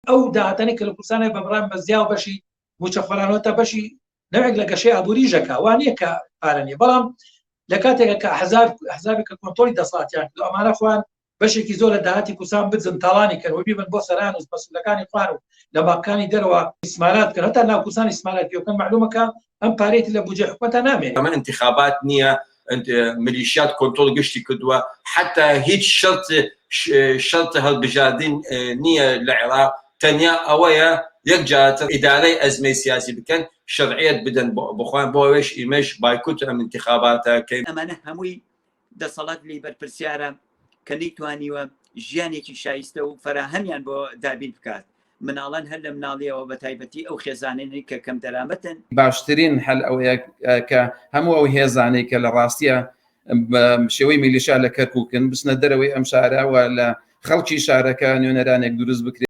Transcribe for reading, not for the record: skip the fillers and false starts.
ئەو داهاتانی کە لە کوردستانی بە بڕای مەزیا و بەشی موچەخۆرانەوە تا بەشی نەوێک لە گەشەی ئابووری ژەکە وانە کە پارە نیە، بەڵام لە کاتێکە کە حزابێک کە کۆنتۆلی دەسەڵاتیان کردو ئەمانە خوان بەشێکی زۆر لە داهاتی کوردستان بجن تاڵانی کردن و بیبن بۆ سەران و مەسئولەکانی خوان و لە ماپکانی دەرەوە ئیسمالات کردن، هەتا ناو کوردستان ئیسمالات کردن. معلومەکە ئەم پارەیەتی لە بودجێ حکوومەتە نامێنێت. ئەمە انتخابات نییە، ملیشیات کۆنتۆل گشتی کردووە، حتا هیچ شەرت هەڵبژاردن نییە لە عێراق، تەنیا ئەوەیە یەک جارە ئیدارەی ئەزمەی سیاسی بکەن، شەرعیەت بدەن بخوان، بۆ ئەوەش ئیمەش بایکوت ئەم انتخاباتەکەین. ئەمانە هەمووی دەسەڵات لی بەرپرسیارە کە نەیتوانیوە ژیانێکی شایستە و فراهەمیان بۆ دابین بکات. مناڵان هەر لە مناڵیەوە بە تایبەتی ئەو خێزانێنی کە کەم دەرامەتن. باشترین هەل ئەوەیە کە هەموو ئەو هێزانەی کە لە ڕاستیە شێوەی میلیشا لە کەرکووکن بچنە دەرەوەی ئەم شارەوە لە خەڵکی شارەکە نوێنەرانێک دروست بکرێت.